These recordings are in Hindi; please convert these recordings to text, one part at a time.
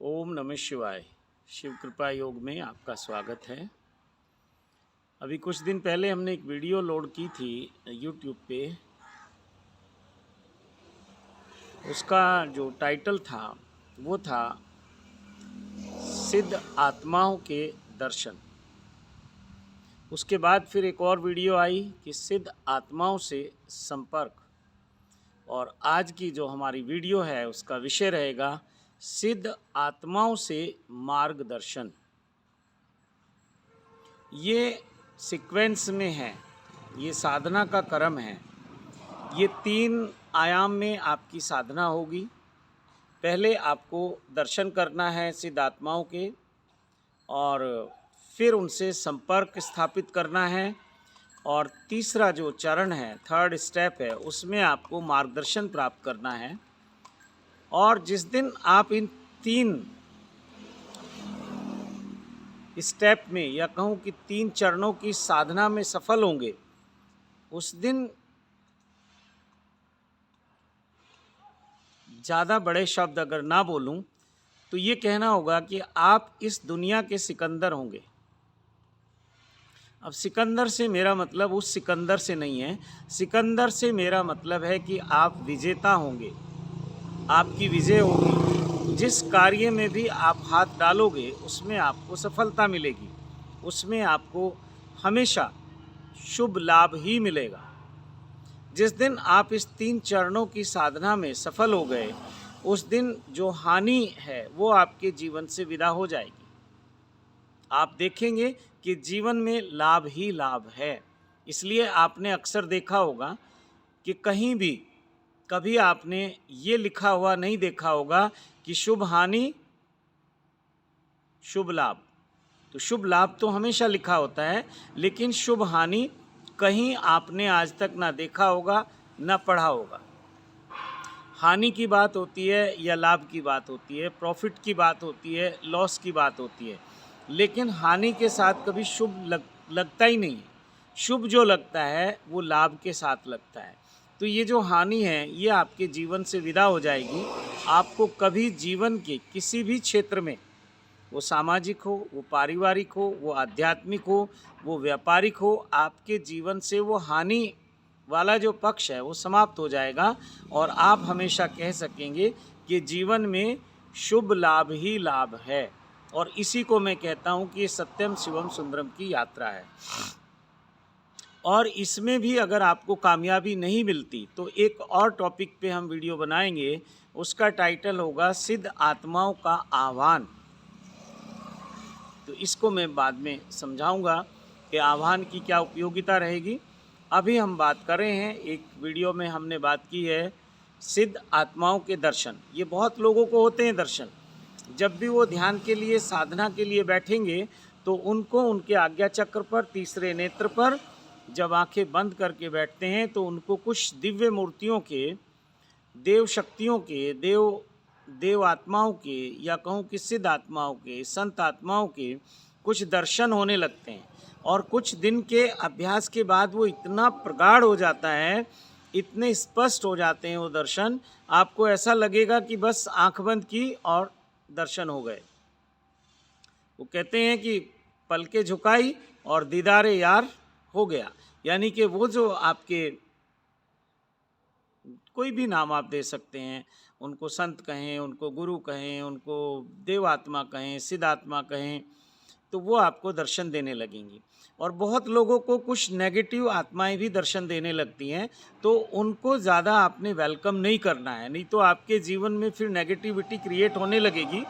ओम नमः शिवाय। शिव कृपा योग में आपका स्वागत है। अभी कुछ दिन पहले हमने एक वीडियो लोड की थी यूट्यूब पे। उसका जो टाइटल था वो था सिद्ध आत्माओं के दर्शन। उसके बाद फिर एक और वीडियो आई कि सिद्ध आत्माओं से संपर्क। और आज की जो हमारी वीडियो है उसका विषय रहेगा सिद्ध आत्माओं से मार्गदर्शन। ये सीक्वेंस में है, ये साधना का क्रम है। ये 3 आयाम में आपकी साधना होगी। पहले आपको दर्शन करना है सिद्ध आत्माओं के, और फिर उनसे संपर्क स्थापित करना है। और तीसरा जो चरण है, थर्ड स्टेप है, उसमें आपको मार्गदर्शन प्राप्त करना है। और जिस दिन आप इन 3 स्टेप में, या कहूँ कि 3 चरणों की साधना में सफल होंगे, उस दिन ज़्यादा बड़े शब्द अगर ना बोलूं तो ये कहना होगा कि आप इस दुनिया के सिकंदर होंगे। अब सिकंदर से मेरा मतलब उस सिकंदर से नहीं है। सिकंदर से मेरा मतलब है कि आप विजेता होंगे, आपकी विजय होगी। जिस कार्य में भी आप हाथ डालोगे उसमें आपको सफलता मिलेगी, उसमें आपको हमेशा शुभ लाभ ही मिलेगा। जिस दिन आप इस 3 चरणों की साधना में सफल हो गए, उस दिन जो हानि है वो आपके जीवन से विदा हो जाएगी। आप देखेंगे कि जीवन में लाभ ही लाभ है। इसलिए आपने अक्सर देखा होगा कि कहीं भी कभी आपने ये लिखा हुआ नहीं देखा होगा कि शुभ हानि शुभ लाभ। तो शुभ लाभ तो हमेशा लिखा होता है, लेकिन शुभ हानि कहीं आपने आज तक ना देखा होगा ना पढ़ा होगा। हानि की बात होती है या लाभ की बात होती है, प्रॉफिट की बात होती है, लॉस की बात होती है, लेकिन हानि के साथ कभी शुभ लगता ही नहीं है। शुभ जो लगता है वो लाभ के साथ लगता है। तो ये जो हानि है ये आपके जीवन से विदा हो जाएगी। आपको कभी जीवन के किसी भी क्षेत्र में, वो सामाजिक हो, वो पारिवारिक हो, वो आध्यात्मिक हो, वो व्यापारिक हो, आपके जीवन से वो हानि वाला जो पक्ष है वो समाप्त हो जाएगा। और आप हमेशा कह सकेंगे कि जीवन में शुभ लाभ ही लाभ है। और इसी को मैं कहता हूँ कि ये सत्यम शिवम सुंदरम की यात्रा है। और इसमें भी अगर आपको कामयाबी नहीं मिलती तो एक और टॉपिक पे हम वीडियो बनाएंगे। उसका टाइटल होगा सिद्ध आत्माओं का आह्वान। तो इसको मैं बाद में समझाऊंगा कि आह्वान की क्या उपयोगिता रहेगी। अभी हम बात कर रहे हैं, एक वीडियो में हमने बात की है सिद्ध आत्माओं के दर्शन। ये बहुत लोगों को होते हैं दर्शन। जब भी वो ध्यान के लिए, साधना के लिए बैठेंगे तो उनको उनके आज्ञा चक्र पर, तीसरे नेत्र पर जब आंखें बंद करके बैठते हैं तो उनको कुछ दिव्य मूर्तियों के, देव शक्तियों के, देव आत्माओं के, या कहूँ कि सिद्ध आत्माओं के, संत आत्माओं के कुछ दर्शन होने लगते हैं। और कुछ दिन के अभ्यास के बाद वो इतना प्रगाढ़ हो जाता है, इतने स्पष्ट हो जाते हैं वो दर्शन, आपको ऐसा लगेगा कि बस आंख बंद की और दर्शन हो गए। वो कहते हैं कि पलके झुकाई और दीदारे यार हो गया। यानी कि वो जो आपके, कोई भी नाम आप दे सकते हैं, उनको संत कहें, उनको गुरु कहें, उनको देव आत्मा कहें, सिद्ध आत्मा कहें, तो वो आपको दर्शन देने लगेंगी। और बहुत लोगों को कुछ नेगेटिव आत्माएं भी दर्शन देने लगती हैं, तो उनको ज़्यादा आपने वेलकम नहीं करना है, नहीं तो आपके जीवन में फिर नेगेटिविटी क्रिएट होने लगेगी,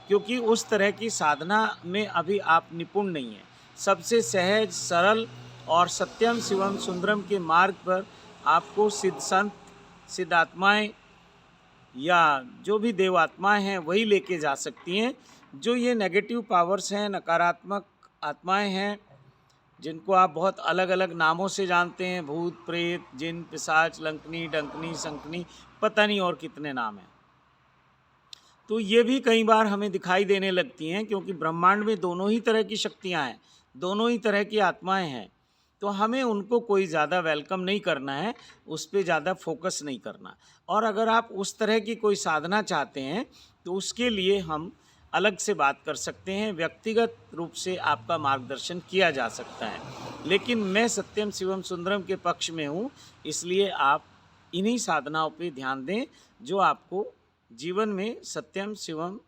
क्योंकि उस तरह की साधना में अभी आप निपुण नहीं हैं। सबसे सहज, सरल और सत्यम शिवम सुंदरम के मार्ग पर आपको सिद्ध संत, सिद्ध आत्माएँ या जो भी देव आत्माएँ हैं वही लेके जा सकती हैं। जो ये नेगेटिव पावर्स हैं, नकारात्मक आत्माएं हैं, जिनको आप बहुत अलग अलग नामों से जानते हैं, भूत, प्रेत, जिन, पिशाच, लंकनी, डंकनी, संकनी, पता नहीं और कितने नाम हैं, तो ये भी कई बार हमें दिखाई देने लगती हैं, क्योंकि ब्रह्मांड में दोनों ही तरह की शक्तियां हैं, दोनों ही तरह की आत्माएं हैं। तो हमें उनको कोई ज़्यादा वेलकम नहीं करना है, उस पर ज़्यादा फोकस नहीं करना। और अगर आप उस तरह की कोई साधना चाहते हैं तो उसके लिए हम अलग से बात कर सकते हैं, व्यक्तिगत रूप से आपका मार्गदर्शन किया जा सकता है। लेकिन मैं सत्यम शिवम सुंदरम के पक्ष में हूँ, इसलिए आप इन्हीं साधनाओं पे ध्यान दें जो आपको जीवन में सत्यम शिवम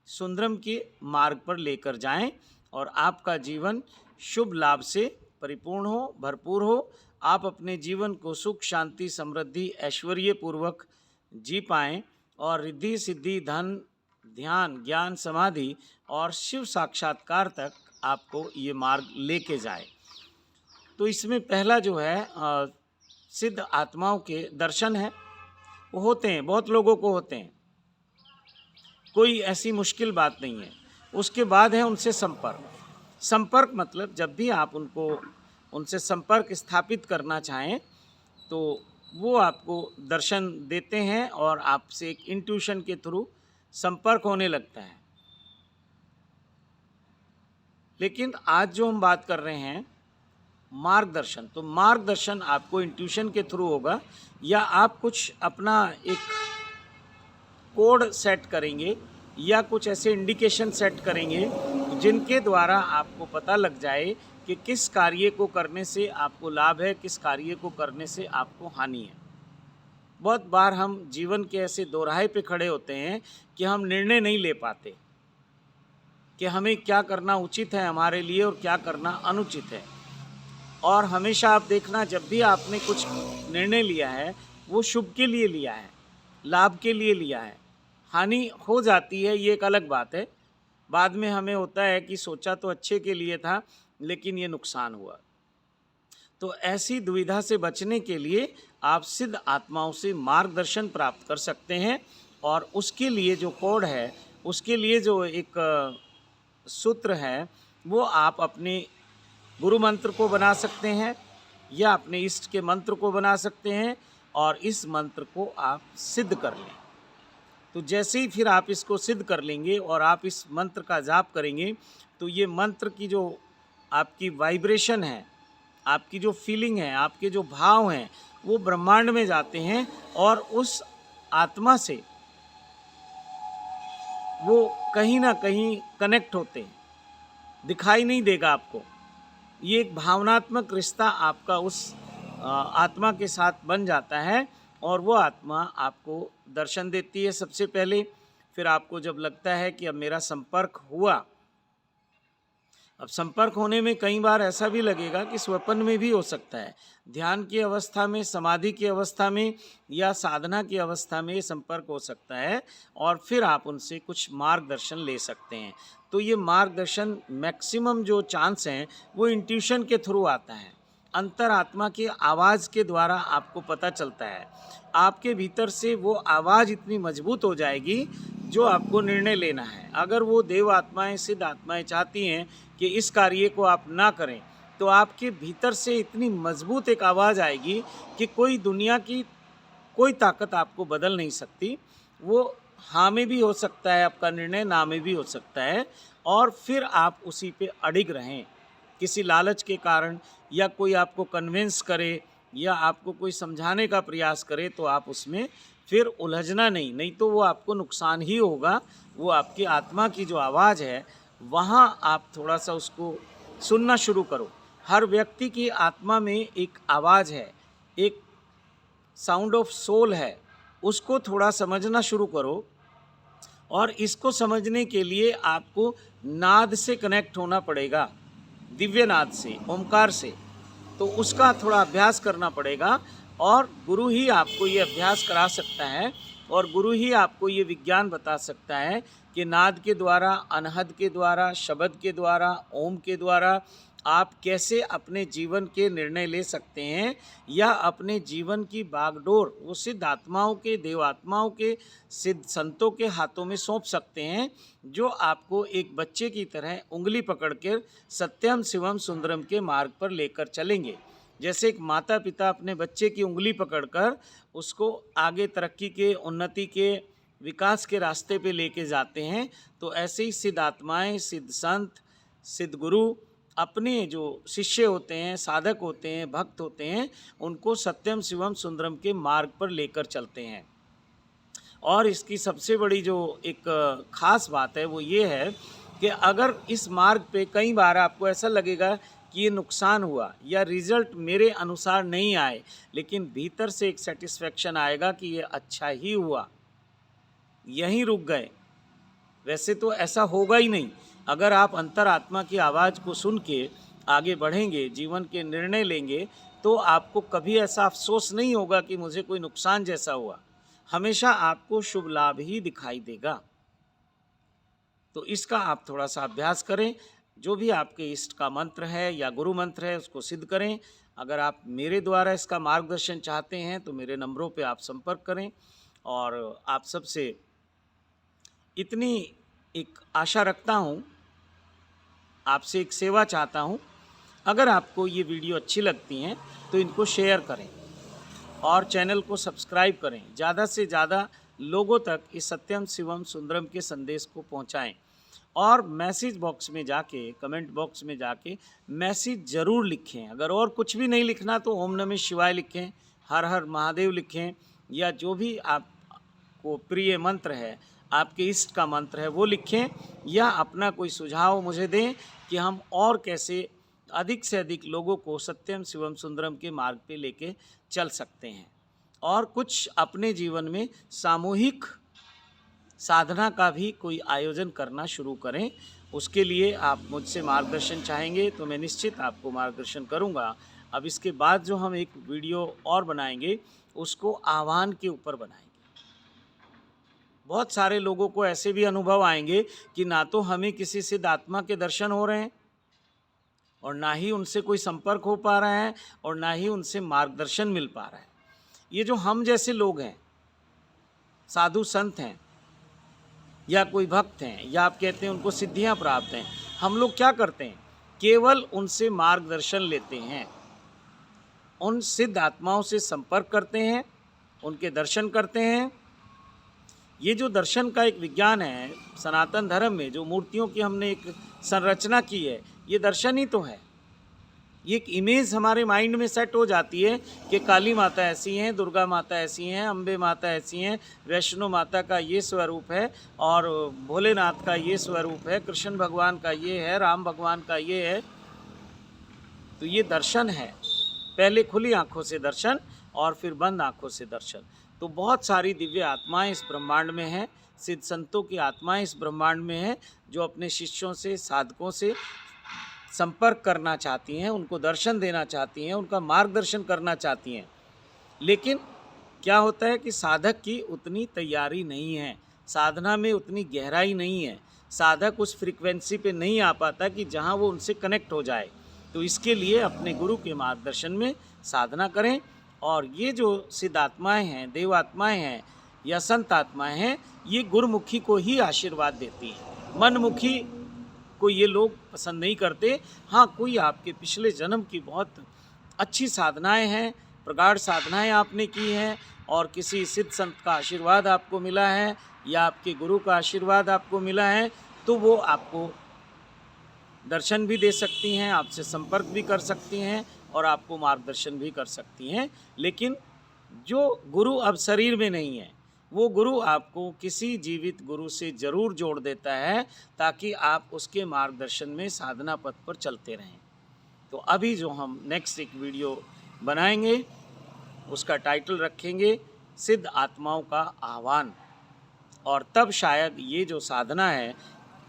सुंदरम के मार्ग पर लेकर जाएं और आपका जीवन शुभ लाभ से परिपूर्ण हो, भरपूर हो। आप अपने जीवन को सुख, शांति, समृद्धि, ऐश्वर्य पूर्वक जी पाएं और रिद्धि, सिद्धि, धन, ध्यान, ज्ञान, समाधि और शिव साक्षात्कार तक आपको ये मार्ग लेके जाए। तो इसमें पहला जो है सिद्ध आत्माओं के दर्शन है, वो होते हैं, बहुत लोगों को होते हैं, कोई ऐसी मुश्किल बात नहीं है। उसके बाद है उनसे संपर्क। संपर्क मतलब जब भी आप उनसे संपर्क स्थापित करना चाहें तो वो आपको दर्शन देते हैं और आपसे एक इंट्यूशन के थ्रू संपर्क होने लगता है। लेकिन आज जो हम बात कर रहे हैं मार्गदर्शन, तो मार्गदर्शन आपको इंट्यूशन के थ्रू होगा या आप कुछ अपना एक कोड सेट करेंगे या कुछ ऐसे इंडिकेशन सेट करेंगे जिनके द्वारा आपको पता लग जाए कि किस कार्य को करने से आपको लाभ है, किस कार्य को करने से आपको हानि है। बहुत बार हम जीवन के ऐसे दोराहे पे खड़े होते हैं कि हम निर्णय नहीं ले पाते कि हमें क्या करना उचित है हमारे लिए और क्या करना अनुचित है। और हमेशा आप देखना, जब भी आपने कुछ निर्णय लिया है वो शुभ के लिए लिया है, लाभ के लिए लिया है। हानि हो जाती है, ये एक अलग बात है। बाद में हमें होता है कि सोचा तो अच्छे के लिए था लेकिन ये नुकसान हुआ। तो ऐसी दुविधा से बचने के लिए आप सिद्ध आत्माओं से मार्गदर्शन प्राप्त कर सकते हैं और उसके लिए जो कोड है, उसके लिए जो एक सूत्र है, वो आप अपने गुरु मंत्र को बना सकते हैं या अपने इष्ट के मंत्र को बना सकते हैं और इस मंत्र को आप सिद्ध कर लें। तो जैसे ही फिर आप इसको सिद्ध कर लेंगे और आप इस मंत्र का जाप करेंगे तो ये मंत्र की जो आपकी वाइब्रेशन है, आपकी जो फीलिंग है, आपके जो भाव हैं, वो ब्रह्मांड में जाते हैं और उस आत्मा से वो कहीं ना कहीं कनेक्ट होते हैं। दिखाई नहीं देगा आपको, ये एक भावनात्मक रिश्ता आपका उस आत्मा के साथ बन जाता है और वो आत्मा आपको दर्शन देती है सबसे पहले। फिर आपको जब लगता है कि अब मेरा संपर्क हुआ, अब संपर्क होने में कई बार ऐसा भी लगेगा कि स्वप्न में भी हो सकता है, ध्यान की अवस्था में, समाधि की अवस्था में या साधना की अवस्था में ये संपर्क हो सकता है और फिर आप उनसे कुछ मार्गदर्शन ले सकते हैं। तो ये मार्गदर्शन मैक्सिमम जो चांस हैं वो इंट्यूशन के थ्रू आता है, अंतरात्मा की आवाज़ के द्वारा आपको पता चलता है। आपके भीतर से वो आवाज़ इतनी मजबूत हो जाएगी जो आपको निर्णय लेना है। अगर वो देव आत्माएँ, सिद्ध आत्माएँ चाहती हैं कि इस कार्य को आप ना करें, तो आपके भीतर से इतनी मजबूत एक आवाज़ आएगी कि कोई दुनिया की कोई ताकत आपको बदल नहीं सकती। वो हाँ में भी हो सकता है आपका निर्णय, ना में भी हो सकता है और फिर आप उसी पे अडिग रहें। किसी लालच के कारण या कोई आपको कन्विंस करे या आपको कोई समझाने का प्रयास करे तो आप उसमें फिर उलझना नहीं, नहीं तो वो आपको नुकसान ही होगा। वो आपकी आत्मा की जो आवाज़ है वहाँ आप थोड़ा सा उसको सुनना शुरू करो। हर व्यक्ति की आत्मा में एक आवाज़ है, एक साउंड ऑफ सोल है, उसको थोड़ा समझना शुरू करो। और इसको समझने के लिए आपको नाद से कनेक्ट होना पड़ेगा, दिव्य नाद से, ओमकार से। तो उसका थोड़ा अभ्यास करना पड़ेगा और गुरु ही आपको ये अभ्यास करा सकता है और गुरु ही आपको ये विज्ञान बता सकता है कि नाद के द्वारा, अनहद के द्वारा, शब्द के द्वारा, ओम के द्वारा आप कैसे अपने जीवन के निर्णय ले सकते हैं या अपने जीवन की बागडोर वो सिद्ध आत्माओं के, देवात्माओं के, सिद्ध संतों के हाथों में सौंप सकते हैं, जो आपको एक बच्चे की तरह उंगली पकड़कर सत्यम शिवम सुंदरम के मार्ग पर लेकर चलेंगे। जैसे एक माता पिता अपने बच्चे की उंगली पकड़कर उसको आगे तरक्की के, उन्नति के, विकास के रास्ते पे लेके जाते हैं, तो ऐसे ही सिद्ध आत्माएँ, सिद्ध संत, सिद्ध गुरु अपने जो शिष्य होते हैं, साधक होते हैं, भक्त होते हैं, उनको सत्यम शिवम सुंदरम के मार्ग पर लेकर चलते हैं। और इसकी सबसे बड़ी जो एक ख़ास बात है वो ये है कि अगर इस मार्ग पे कई बार आपको ऐसा लगेगा कि ये नुकसान हुआ या रिज़ल्ट मेरे अनुसार नहीं आए, लेकिन भीतर से एक सेटिस्फेक्शन आएगा कि ये अच्छा ही हुआ, यहीं रुक गए। वैसे तो ऐसा होगा ही नहीं। अगर आप अंतरात्मा की आवाज़ को सुन के आगे बढ़ेंगे, जीवन के निर्णय लेंगे, तो आपको कभी ऐसा अफसोस नहीं होगा कि मुझे कोई नुकसान जैसा हुआ। हमेशा आपको शुभ लाभ ही दिखाई देगा। तो इसका आप थोड़ा सा अभ्यास करें। जो भी आपके इष्ट का मंत्र है या गुरु मंत्र है उसको सिद्ध करें। अगर आप मेरे द्वारा इसका मार्गदर्शन चाहते हैं तो मेरे नंबरों पे आप संपर्क करें। और आप सबसे इतनी एक आशा रखता हूँ, आपसे एक सेवा चाहता हूँ, अगर आपको ये वीडियो अच्छी लगती हैं तो इनको शेयर करें और चैनल को सब्सक्राइब करें। ज़्यादा से ज़्यादा लोगों तक इस सत्यम शिवम सुंदरम के संदेश को पहुंचाएं। और मैसेज बॉक्स में जाके, कमेंट बॉक्स में जाके मैसेज ज़रूर लिखें। अगर और कुछ भी नहीं लिखना तो ओम नमः शिवाय लिखें, हर हर महादेव लिखें, या जो भी आपको प्रिय मंत्र है, आपके इष्ट का मंत्र है वो लिखें, या अपना कोई सुझाव मुझे दें कि हम और कैसे अधिक से अधिक लोगों को सत्यम शिवम सुंदरम के मार्ग पे लेके चल सकते हैं। और कुछ अपने जीवन में सामूहिक साधना का भी कोई आयोजन करना शुरू करें। उसके लिए आप मुझसे मार्गदर्शन चाहेंगे तो मैं निश्चित आपको मार्गदर्शन करूंगा। अब इसके बाद जो हम एक वीडियो और बनाएंगे उसको आह्वान के ऊपर बनाएंगे। बहुत सारे लोगों को ऐसे भी अनुभव आएंगे कि ना तो हमें किसी सिद्ध आत्मा के दर्शन हो रहे हैं और ना ही उनसे कोई संपर्क हो पा रहा है और ना ही उनसे मार्गदर्शन मिल पा रहा है। ये जो हम जैसे लोग हैं, साधु संत हैं या कोई भक्त हैं, या आप कहते हैं उनको सिद्धियां प्राप्त हैं, हम लोग क्या करते हैं? केवल उनसे मार्गदर्शन लेते हैं, उन सिद्ध आत्माओं से संपर्क करते हैं, उनके दर्शन करते हैं। ये जो दर्शन का एक विज्ञान है सनातन धर्म में, जो मूर्तियों की हमने एक संरचना की है, ये दर्शन ही तो है। ये एक इमेज हमारे माइंड में सेट हो जाती है कि काली माता ऐसी हैं, दुर्गा माता ऐसी हैं, अम्बे माता ऐसी हैं, वैष्णो माता का ये स्वरूप है और भोलेनाथ का ये स्वरूप है, कृष्ण भगवान का ये है, राम भगवान का ये है। तो ये दर्शन है, पहले खुली आंखों से दर्शन और फिर बंद आंखों से दर्शन। तो बहुत सारी दिव्य आत्माएं इस ब्रह्मांड में हैं, सिद्ध संतों की आत्माएं इस ब्रह्मांड में हैं, जो अपने शिष्यों से, साधकों से संपर्क करना चाहती हैं, उनको दर्शन देना चाहती हैं, उनका मार्गदर्शन करना चाहती हैं। लेकिन क्या होता है कि साधक की उतनी तैयारी नहीं है, साधना में उतनी गहराई नहीं है, साधक उस फ्रीक्वेंसी पे नहीं आ पाता कि जहां वो उनसे कनेक्ट हो जाए। तो इसके लिए अपने गुरु के मार्गदर्शन में साधना करें। और ये जो सिद्ध आत्माएँ हैं, देव आत्माएँ हैं या संत आत्माएँ हैं, ये गुरुमुखी को ही आशीर्वाद देती हैं, मनमुखी को ये लोग पसंद नहीं करते। हाँ, कोई आपके पिछले जन्म की बहुत अच्छी साधनाएं हैं, प्रगाढ़ साधनाएं आपने की हैं और किसी सिद्ध संत का आशीर्वाद आपको मिला है या आपके गुरु का आशीर्वाद आपको मिला है, तो वो आपको दर्शन भी दे सकती हैं, आपसे संपर्क भी कर सकती हैं और आपको मार्गदर्शन भी कर सकती हैं। लेकिन जो गुरु अब शरीर में नहीं है, वो गुरु आपको किसी जीवित गुरु से ज़रूर जोड़ देता है ताकि आप उसके मार्गदर्शन में साधना पथ पर चलते रहें। तो अभी जो हम नेक्स्ट एक वीडियो बनाएंगे उसका टाइटल रखेंगे सिद्ध आत्माओं का आह्वान। और तब शायद ये जो साधना है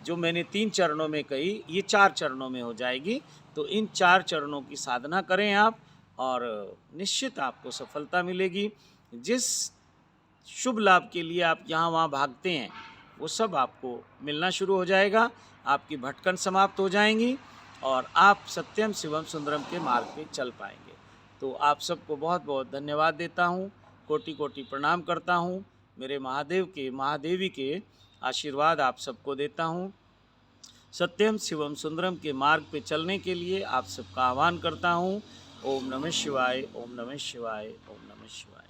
जो मैंने 3 चरणों में कही, ये 4 चरणों में हो जाएगी। तो इन 4 चरणों की साधना करें आप और निश्चित आपको सफलता मिलेगी। जिस शुभ लाभ के लिए आप यहाँ वहाँ भागते हैं वो सब आपको मिलना शुरू हो जाएगा, आपकी भटकन समाप्त हो जाएंगी और आप सत्यम शिवम सुंदरम के मार्ग पे चल पाएंगे। तो आप सबको बहुत बहुत धन्यवाद देता हूँ, कोटि कोटि प्रणाम करता हूँ। मेरे महादेव के, महादेवी के आशीर्वाद आप सबको देता हूँ। सत्यम शिवम सुंदरम के मार्ग पे चलने के लिए आप सबका आह्वान करता हूँ। ओम नमः शिवाय, ओम नमः शिवाय, ओम नमः शिवाय।